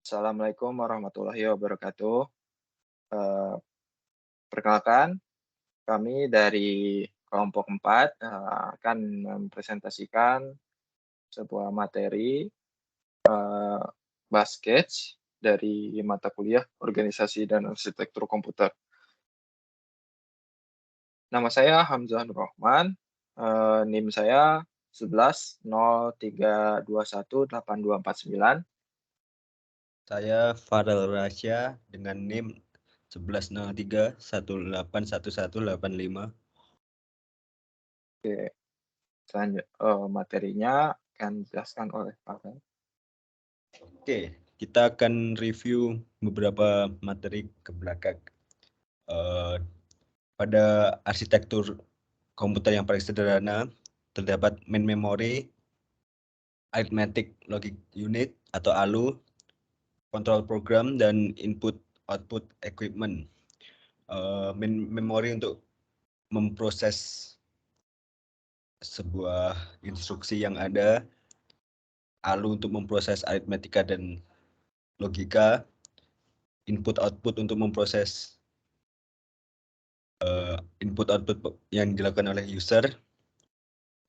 Assalamualaikum warahmatullahi wabarakatuh. Eee, Perkenalkan, kami dari kelompok 4 akan mempresentasikan sebuah materi, eee, Basketch dari mata kuliah Organisasi dan Arsitektur Komputer. Nama saya Hamzah Nur Rahman, NIM saya 1103218249. Saya Farel Rasya dengan NIM 1103181185. Oke, materinya akan dijelaskan oleh Pak. Oke, kita akan review beberapa materi ke belakang. Pada arsitektur komputer yang paling sederhana, terdapat main memory, arithmetic logic unit atau ALU, control program, dan input-output equipment. Main memory untuk memproses sebuah instruksi yang ada, ALU untuk memproses aritmetika dan logika, input-output untuk memproses input-output yang dilakukan oleh user,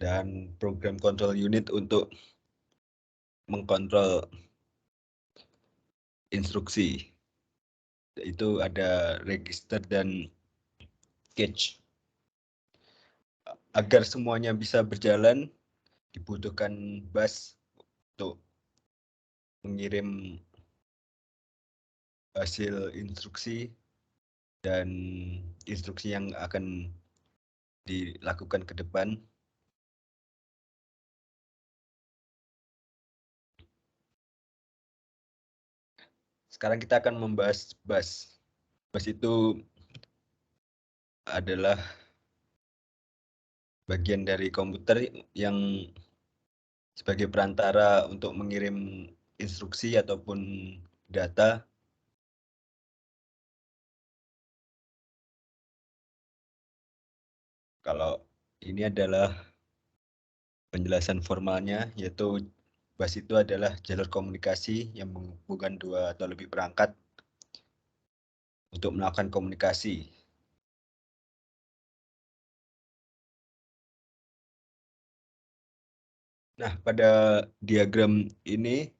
dan program control unit untuk mengkontrol instruksi. Itu ada register dan cache. Agar semuanya bisa berjalan, dibutuhkan bus untuk mengirim hasil instruksi dan instruksi yang akan dilakukan ke depan. Sekarang kita akan membahas bus. Bus itu adalah bagian dari komputer yang sebagai perantara untuk mengirim instruksi ataupun data. Kalau ini adalah penjelasan formalnya, yaitu bus itu adalah jalur komunikasi yang menghubungkan dua atau lebih perangkat untuk melakukan komunikasi. Nah, pada diagram ini,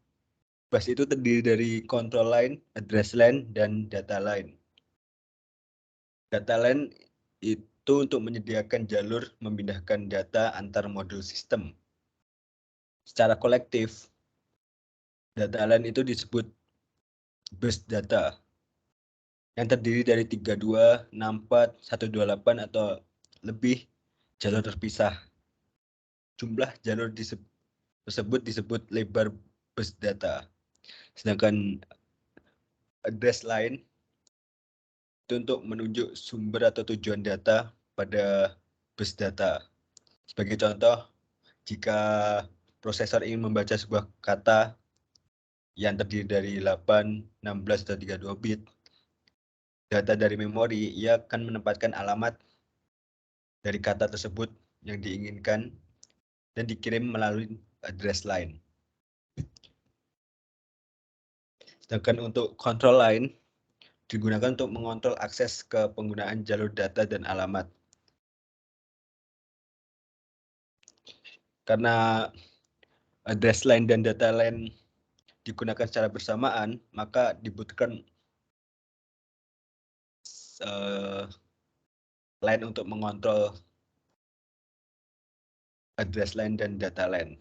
bus itu terdiri dari control line, address line, dan data line. Data line itu untuk menyediakan jalur memindahkan data antar modul sistem. Secara kolektif, data line itu disebut bus data yang terdiri dari 32, 64, 128 atau lebih jalur terpisah. Jumlah jalur tersebut disebut lebar bus data. Sedangkan address line itu untuk menunjuk sumber atau tujuan data pada bus data. Sebagai contoh, jika prosesor ingin membaca sebuah kata yang terdiri dari 8, 16, atau 32 bit, data dari memori, ia akan menempatkan alamat dari kata tersebut yang diinginkan dan dikirim melalui address line. Sedangkan untuk control line digunakan untuk mengontrol akses ke penggunaan jalur data dan alamat. Karena address line dan data line digunakan secara bersamaan, maka dibutuhkan line untuk mengontrol address line dan data line.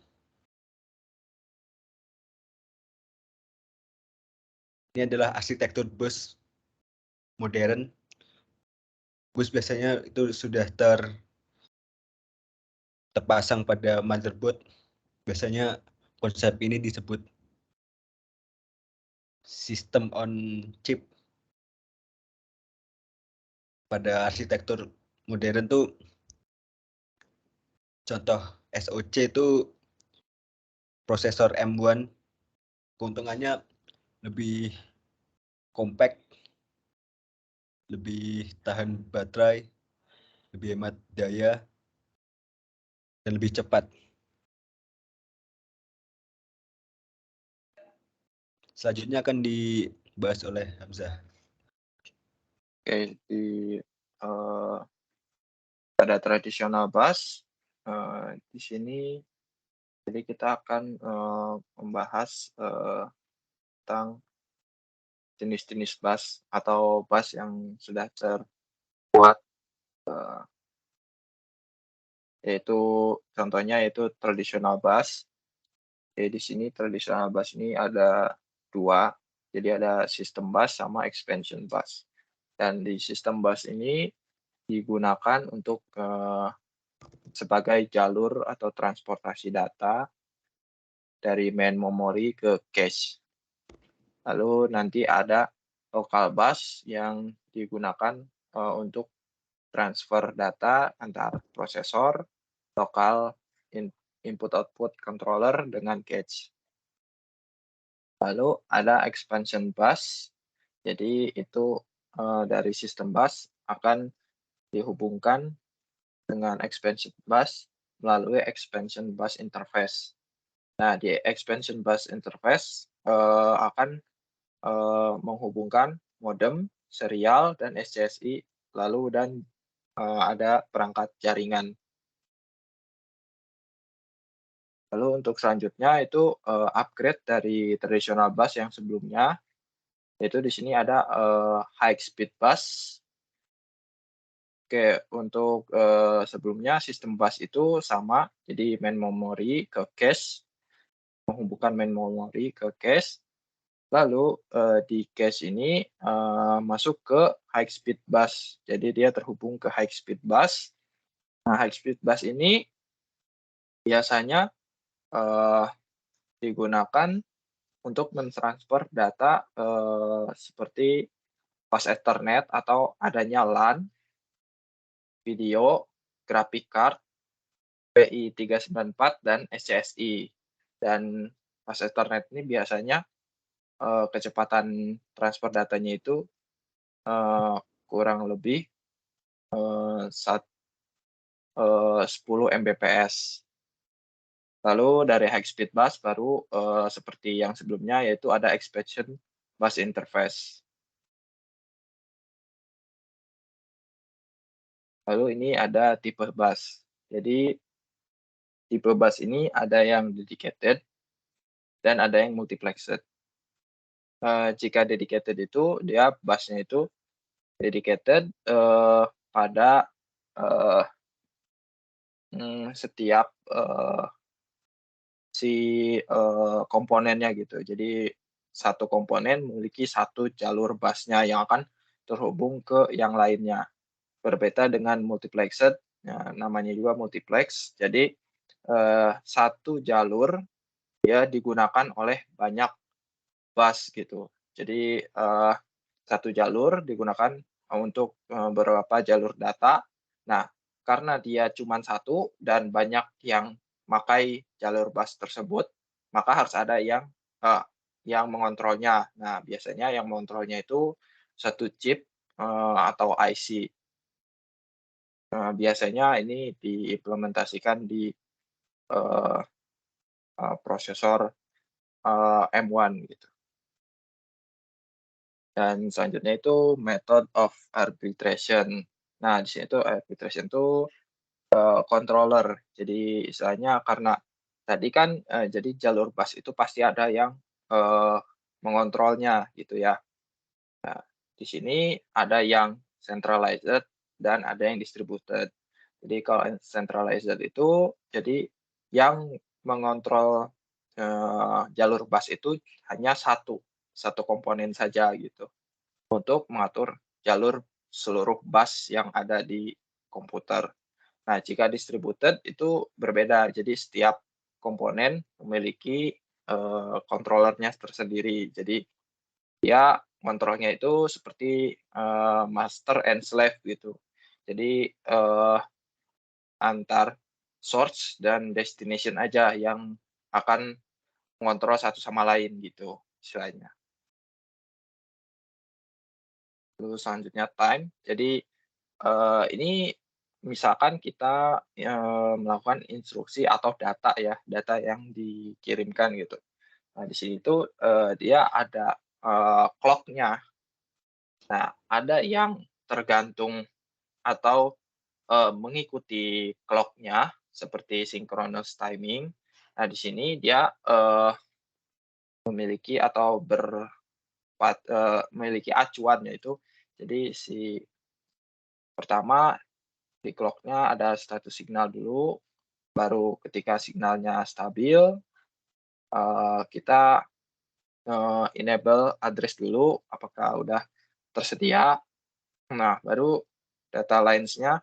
Ini adalah arsitektur bus modern. Bus biasanya itu sudah terpasang pada motherboard. Biasanya konsep ini disebut system on chip. Pada arsitektur modern tuh contoh SoC itu prosesor M1, keuntungannya lebih compact, lebih tahan baterai, lebih hemat daya, dan lebih cepat. Selanjutnya akan dibahas oleh Hamzah. Oke, pada tradisional bus di sini jadi kita akan membahas tentang jenis-jenis bus atau bus yang sudah terbuat, yaitu contohnya yaitu tradisional bus. Jadi di sini tradisional bus ini ada dua, jadi ada sistem bus sama expansion bus. Dan di sistem bus ini digunakan untuk sebagai jalur atau transportasi data dari main memory ke cache. Lalu nanti ada local bus yang digunakan untuk transfer data antar prosesor, lokal input-output controller dengan cache. Lalu ada expansion bus, jadi itu dari sistem bus akan dihubungkan dengan expansion bus melalui expansion bus interface. Nah, di expansion bus interface akan menghubungkan modem, serial, dan SCSI, lalu dan ada perangkat jaringan. Lalu untuk selanjutnya itu upgrade dari traditional bus yang sebelumnya, yaitu di sini ada high speed bus. Oke, untuk sebelumnya sistem bus itu sama, jadi main memory ke cache, menghubungkan main memory ke cache, lalu di cache ini masuk ke high speed bus, jadi dia terhubung ke high speed bus. Nah, high speed bus ini biasanya digunakan untuk mentransfer data seperti fast Ethernet atau adanya LAN, video, graphic card, PI394 dan SCSI. Dan fast Ethernet ini biasanya kecepatan transfer datanya itu kurang lebih 10 Mbps. Lalu dari high speed bus baru seperti yang sebelumnya, yaitu ada expansion bus interface. Lalu ini ada tipe bus. Jadi tipe bus ini ada yang dedicated dan ada yang multiplexed. Jika dedicated itu dia busnya itu dedicated pada setiap si komponennya gitu. Jadi satu komponen memiliki satu jalur busnya yang akan terhubung ke yang lainnya. Berbeda dengan multiplexed, ya, namanya juga multiplex. Jadi satu jalur dia digunakan oleh banyak bus gitu. Jadi satu jalur digunakan untuk beberapa jalur data. Nah, karena dia cuma satu dan banyak yang memakai jalur bus tersebut, maka harus ada yang mengontrolnya. Nah, biasanya yang mengontrolnya itu satu chip atau IC. Biasanya ini diimplementasikan di prosesor M1 gitu. Dan selanjutnya itu method of arbitration. Nah, di sini tuh arbitration tuh controller. Jadi istilahnya karena tadi kan jadi jalur bus itu pasti ada yang mengontrolnya gitu ya. Nah, di sini ada yang centralized dan ada yang distributed. Jadi kalau centralized itu jadi yang mengontrol jalur bus itu hanya satu komponen saja gitu untuk mengatur jalur seluruh bus yang ada di komputer. Nah, jika distributed itu berbeda. Jadi setiap komponen memiliki controllernya tersendiri. Jadi dia kontrolnya itu seperti master and slave gitu. Jadi antar source dan destination aja yang akan mengontrol satu sama lain gitu istilahnya. Lalu selanjutnya time. Jadi ini misalkan kita melakukan instruksi atau data ya, data yang dikirimkan gitu. Nah, di sini tuh, dia ada, clock-nya. Nah, ada yang tergantung atau, mengikuti clock-nya seperti synchronous timing. Nah, di sini dia, memiliki atau memiliki acuan, yaitu jadi si pertama di clock-nya ada status signal dulu, baru ketika signalnya stabil, kita enable address dulu apakah udah tersedia. Nah, baru data lines-nya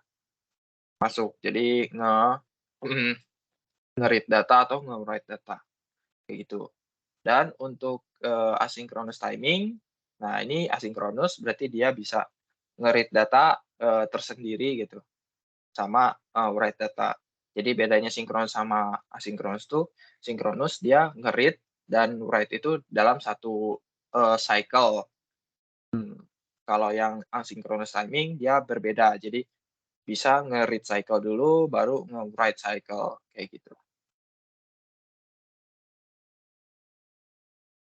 masuk. Jadi mhm, nge-read data atau nge-write data, kayak gitu. Dan untuk, asynchronous timing, nah ini asynchronous berarti dia bisa nge-read data, tersendiri gitu, sama, write data. Jadi bedanya sinkronus sama asynchronous tuh, sinkronus dia nge-read dan write itu dalam satu, cycle. Kalau yang asynchronous timing dia berbeda. Jadi bisa nge-read cycle dulu baru nge-write cycle, kayak gitu.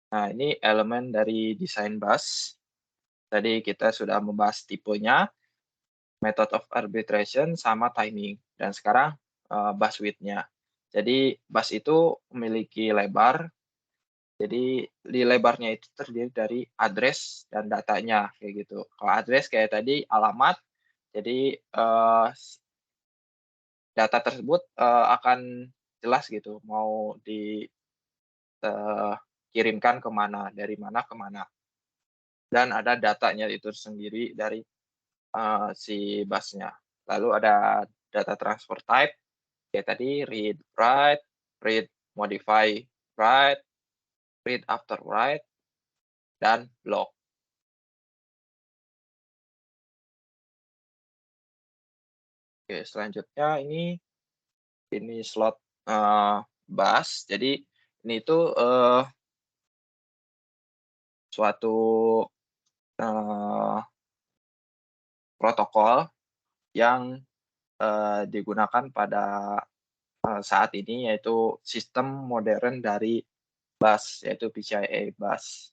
Nah, ini elemen dari desain bus. Tadi kita sudah membahas tipenya, method of arbitration, sama timing. Dan sekarang, bus width-nya. Jadi bus itu memiliki lebar, jadi di lebarnya itu terdiri dari address dan datanya, kayak gitu. Kalau address kayak tadi alamat, jadi, data tersebut, akan jelas gitu mau kirimkan ke mana, dari mana ke mana. Dan ada datanya itu sendiri dari, si busnya. Lalu ada data transfer type, kayak tadi read write, read modify write, read after write, dan block. Oke, selanjutnya ini slot, bus. Jadi ini tuh, suatu, eee, protokol yang, digunakan pada, saat ini, yaitu sistem modern dari bus, yaitu PCIe bus.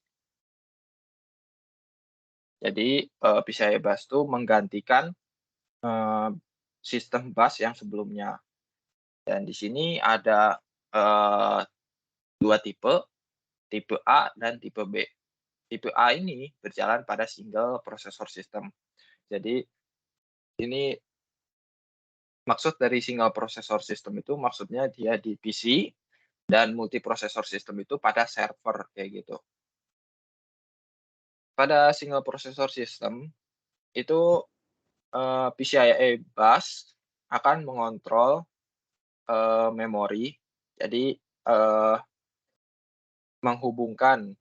Jadi, PCIe bus itu menggantikan, eee, sistem bus yang sebelumnya. Dan di sini ada, eee, 2 tipe, tipe A dan tipe B. Tipe A ini berjalan pada single processor system. Jadi ini maksud dari single processor system itu maksudnya dia di PC dan multiprosesor system itu pada server, kayak gitu. Pada single processor system itu, PCIe bus akan mengontrol, memori. Jadi, menghubungkan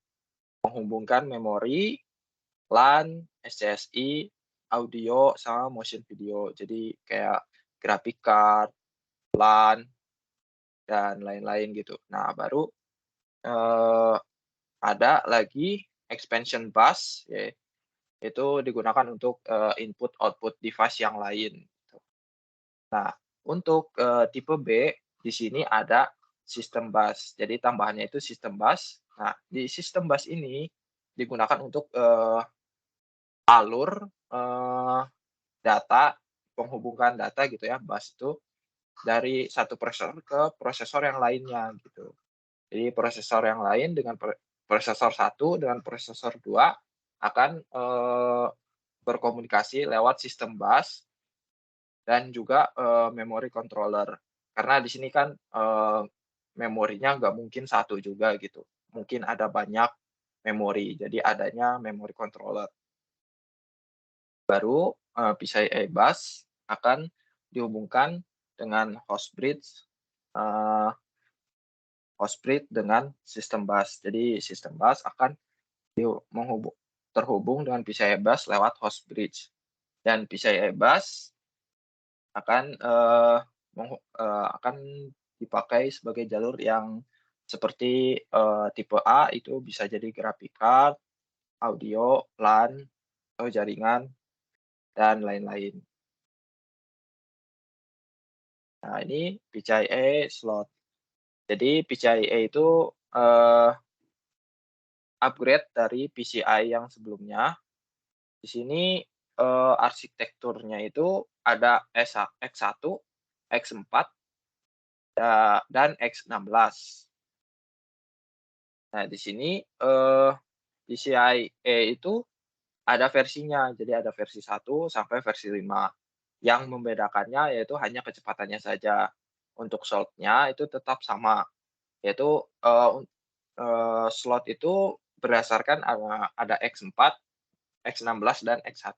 menghubungkan memori, LAN, SCSI, audio, sama motion video. Jadi kayak graphic card, LAN, dan lain-lain gitu. Nah, baru, eee, ada lagi expansion bus, itu digunakan untuk, input output device yang lain, gitu. Nah, untuk, tipe B, di sini ada sistem bus. Jadi tambahannya itu sistem bus. Nah, di sistem bus ini digunakan untuk, alur, eee, data, penghubungan data gitu ya, bus itu dari satu prosesor ke prosesor yang lainnya, gitu. Jadi prosesor yang lain dengan prosesor satu dengan prosesor 2 akan, berkomunikasi lewat sistem bus dan juga, memori controller. Karena di sini kan, memorinya nggak mungkin satu juga gitu, mungkin ada banyak memori, jadi adanya memory controller. Baru, PCIe bus akan dihubungkan dengan eee, host bridge dengan sistem bus. Jadi sistem bus akan terhubung dengan PCIe bus lewat host bridge, dan PCIe bus akan, akan dipakai sebagai jalur yang seperti, tipe A itu bisa jadi graphic card, audio, LAN, atau jaringan, dan lain-lain. Nah, ini PCIe slot. Jadi PCIe itu, upgrade dari PCI yang sebelumnya. Di sini, arsitekturnya itu ada X1, X4, dan X16. Nah, di sini, PCIe itu ada versinya, jadi ada versi 1 sampai versi 5. Yang membedakannya yaitu hanya kecepatannya saja. Untuk slot-nya itu tetap sama, yaitu, slot itu berdasarkan ada X4, X16, dan X1.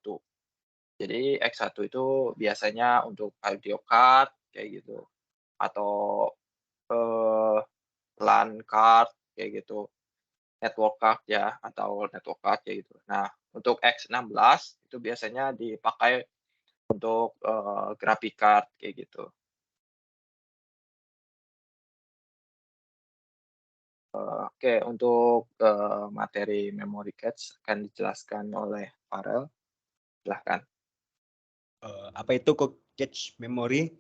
Jadi X1 itu biasanya untuk audio card kayak gitu, atau, eee, LAN card kayak gitu, network card ya, atau network card kayak gitu. Nah, untuk X16 itu biasanya dipakai untuk, graphic card kayak gitu. Oke, untuk, materi memory cache akan dijelaskan oleh Farel, silahkan. Apa itu cache memory?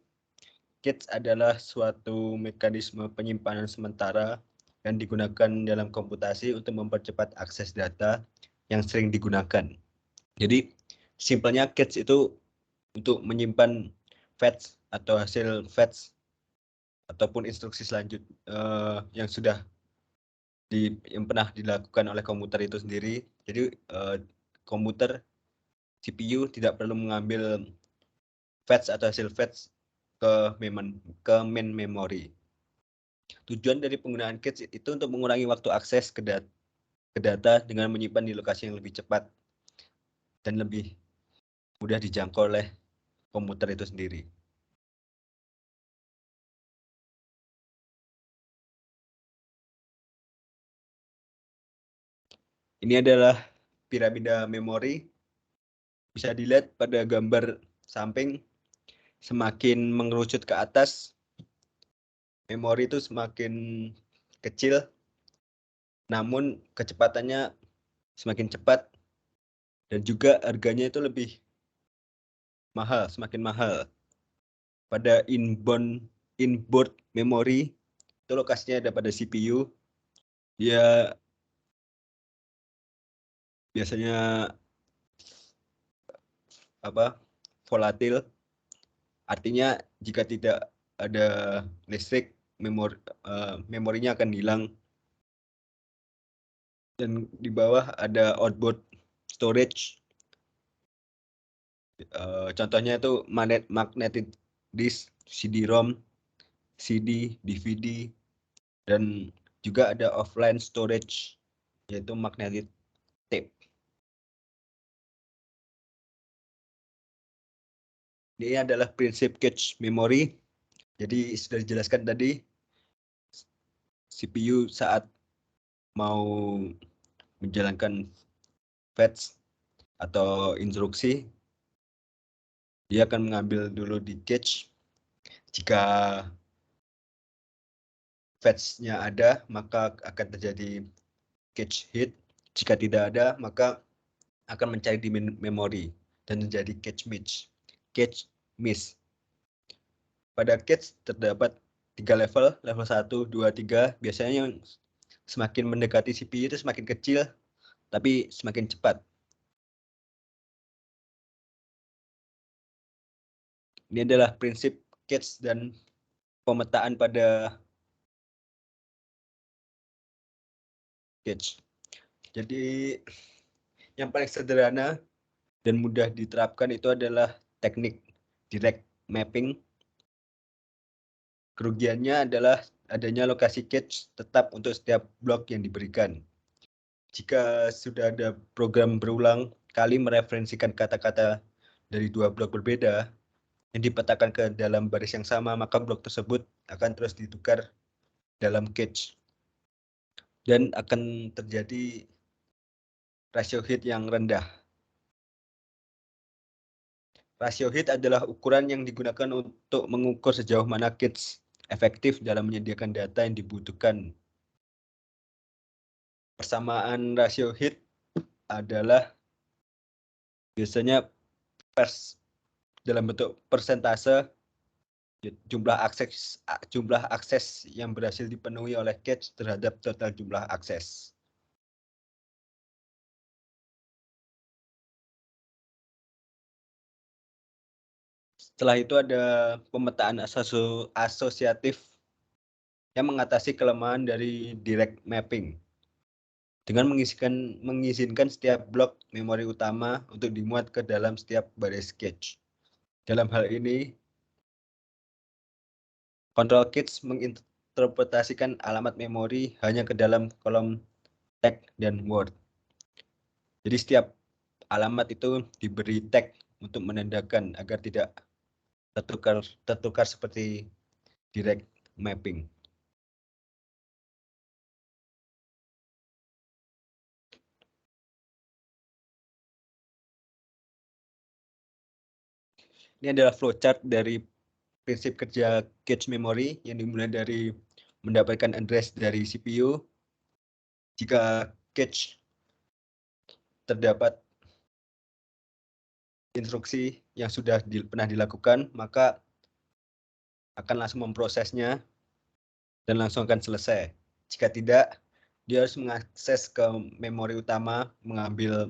Cache adalah suatu mekanisme penyimpanan sementara yang digunakan dalam komputasi untuk mempercepat akses data yang sering digunakan. Jadi, simpelnya cache itu untuk menyimpan fetch atau hasil fetch ataupun instruksi yang pernah dilakukan oleh komputer itu sendiri. Jadi komputer CPU tidak perlu mengambil fetch atau hasil fetch ke main memory. Tujuan dari penggunaan cache itu untuk mengurangi waktu akses ke data dengan menyimpan di lokasi yang lebih cepat dan lebih mudah dijangkau oleh komputer itu sendiri. Ini adalah piramida memori. Bisa dilihat pada gambar samping, semakin mengerucut ke atas, memori itu semakin kecil, namun kecepatannya semakin cepat, dan juga harganya itu lebih mahal, semakin mahal. Pada inboard memory, itu lokasinya ada pada CPU, dia biasanya volatil, artinya jika tidak ada listrik, memorinya akan hilang. Dan di bawah ada outboard storage, contohnya itu magnetic disk, CD-ROM, CD, DVD, dan juga ada offline storage, yaitu magnetic tape. Ini adalah prinsip cache memory. Jadi sudah dijelaskan tadi, CPU saat mau menjalankan fetch atau instruksi, dia akan mengambil dulu di cache. Jika fetch-nya ada, maka akan terjadi cache hit. Jika tidak ada, maka akan mencari di memori dan terjadi cache miss. Pada cache terdapat 3 level, level 1, 2, 3. Biasanya yang semakin mendekati CPU itu semakin kecil, tapi semakin cepat. Ini adalah prinsip cache dan pemetaan pada cache. Jadi yang paling sederhana dan mudah diterapkan itu adalah teknik direct mapping. Kerugiannya adalah adanya lokasi cache tetap untuk setiap blok yang diberikan. Jika sudah ada program berulang kali mereferensikan kata-kata dari 2 blok berbeda yang dipetakan ke dalam baris yang sama, maka blok tersebut akan terus ditukar dalam cache dan akan terjadi rasio hit yang rendah. Rasio hit adalah ukuran yang digunakan untuk mengukur sejauh mana cache efektif dalam menyediakan data yang dibutuhkan. Persamaan rasio hit adalah biasanya dalam bentuk persentase jumlah akses yang berhasil dipenuhi oleh cache terhadap total jumlah akses. Setelah itu ada pemetaan asosiatif yang mengatasi kelemahan dari direct mapping dengan mengizinkan setiap blok memori utama untuk dimuat ke dalam setiap baris cache. Dalam hal ini, control cache menginterpretasikan alamat memori hanya ke dalam kolom tag dan word. Jadi setiap alamat itu diberi tag untuk menandakan agar tidak tertukar seperti direct mapping. Ini adalah flowchart dari prinsip kerja cache memory yang dimulai dari mendapatkan address dari CPU. Jika cache terdapat instruksi yang sudah pernah dilakukan, maka akan langsung memprosesnya dan langsung akan selesai. Jika tidak, dia harus mengakses ke memori utama, mengambil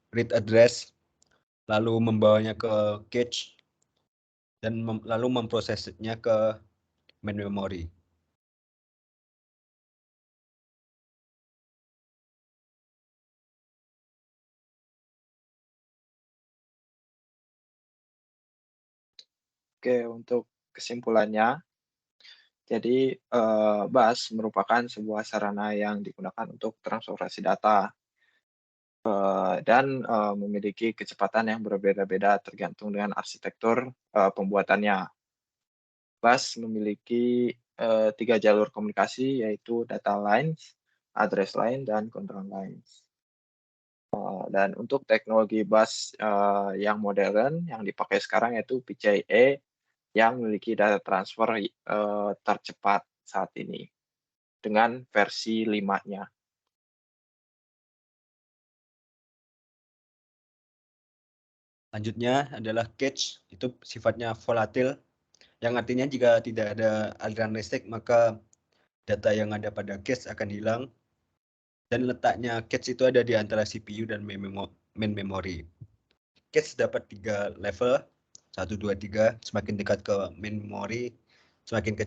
read address, lalu membawanya ke cache, dan lalu memprosesnya ke main memory. Oke, untuk kesimpulannya, jadi bus merupakan sebuah sarana yang digunakan untuk transportasi data dan memiliki kecepatan yang berbeda-beda tergantung dengan arsitektur pembuatannya. Bus memiliki 3 jalur komunikasi yaitu data lines, address line, dan control lines. Dan untuk teknologi bus yang modern yang dipakai sekarang yaitu PCIe yang memiliki data transfer tercepat saat ini dengan versi 5-nya. Selanjutnya adalah cache, itu sifatnya volatil, yang artinya jika tidak ada aliran listrik maka data yang ada pada cache akan hilang, dan letaknya cache itu ada di antara CPU dan main memory. Cache dapat 3 level, 1, 2, 3, semakin dekat ke main memory, semakin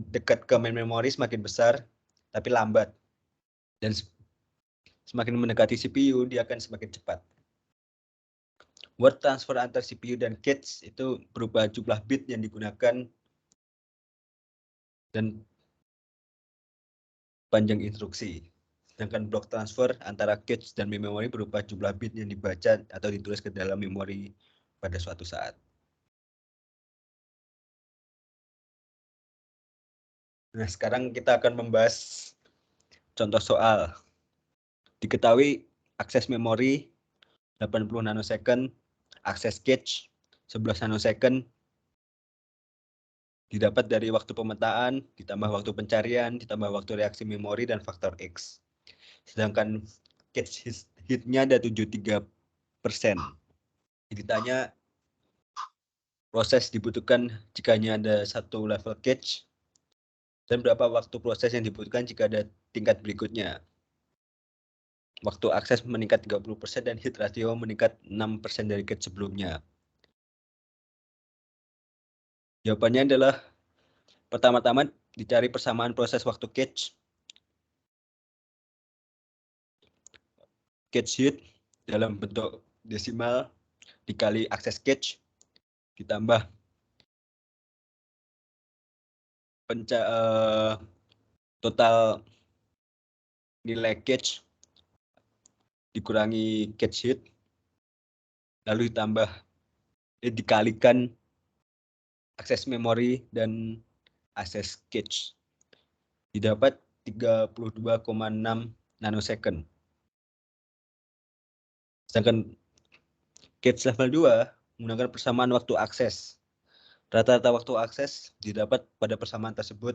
dekat ke main memory semakin besar, tapi lambat. Dan semakin mendekati CPU, dia akan semakin cepat. Word transfer antar CPU dan cache itu berupa jumlah bit yang digunakan dan panjang instruksi. Sedangkan block transfer antara cache dan memori berupa jumlah bit yang dibaca atau ditulis ke dalam memori pada suatu saat. Nah, sekarang kita akan membahas contoh soal. Diketahui akses memori 80 nanosecond, akses cache 11 nanosecond, didapat dari waktu pemetaan, ditambah waktu pencarian, ditambah waktu reaksi memori, dan faktor X. Sedangkan cache hit-nya ada 73%. Ditanya proses dibutuhkan jika hanya ada satu level cache, dan berapa waktu proses yang dibutuhkan jika ada tingkat berikutnya. Waktu akses meningkat 30% dan hit ratio meningkat 6% dari cache sebelumnya. Jawabannya adalah pertama-tama dicari persamaan proses waktu cache hit dalam bentuk desimal dikali akses cache ditambah total nilai cache dikurangi cache hit, lalu dikalikan akses memori dan akses cache. Didapat 32,6 nanosecond. Sedangkan cache level 2 menggunakan persamaan waktu akses. Rata-rata waktu akses didapat pada persamaan tersebut.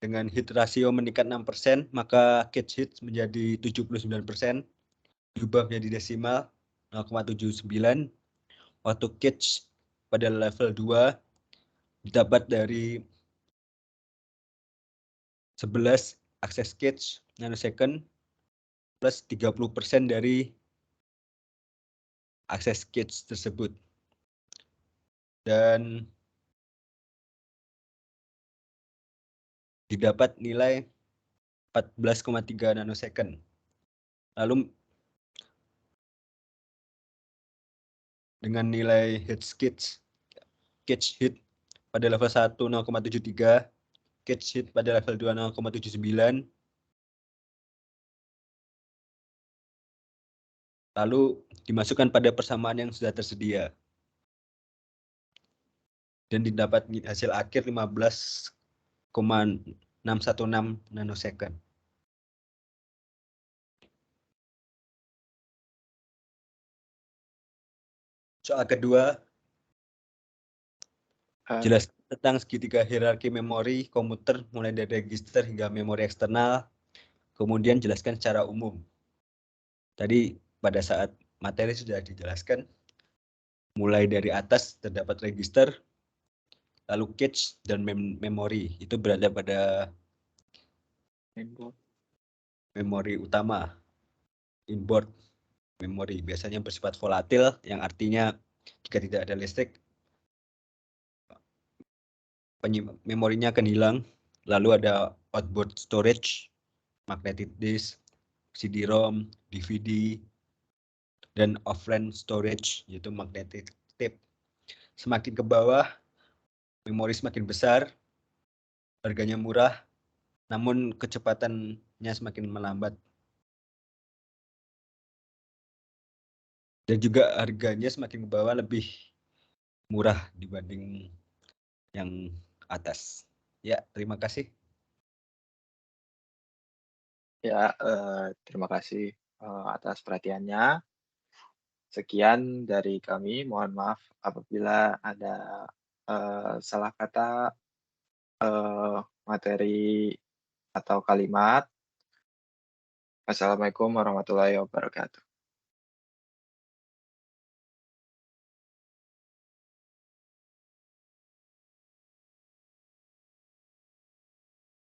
Dengan hit rasio meningkat 6%, maka cache hit menjadi 79%, diubah menjadi desimal 0,79. Waktu cache pada level 2 didapat dari 11 akses cache nanosecond plus 30% dari akses cache tersebut. Dan didapat nilai 14,3 nanosecond. Lalu dengan nilai cache hit pada level 1 0,73, cache hit pada level 2 0,79, lalu dimasukkan pada persamaan yang sudah tersedia. Dan didapat hasil akhir 15,616 nanosecond. Soal kedua, jelaskan tentang segitiga hierarki memori komputer mulai dari register hingga memori eksternal. Kemudian jelaskan secara umum. Tadi pada saat materi sudah dijelaskan, mulai dari atas terdapat register, lalu cache dan memori. Itu berada pada memori utama, inboard memori. Biasanya bersifat volatil, yang artinya jika tidak ada listrik, memorinya akan hilang. Lalu ada outboard storage, magnetic disk, CD-ROM, DVD, dan offline storage, yaitu magnetic tape. Semakin ke bawah, memori semakin besar, harganya murah, namun kecepatannya semakin melambat. Dan juga harganya semakin ke bawah lebih murah dibanding yang atas. Ya, terima kasih. Ya, terima kasih atas perhatiannya. Sekian dari kami. Mohon maaf apabila ada salah kata, materi atau kalimat. Wassalamualaikum warahmatullahi wabarakatuh.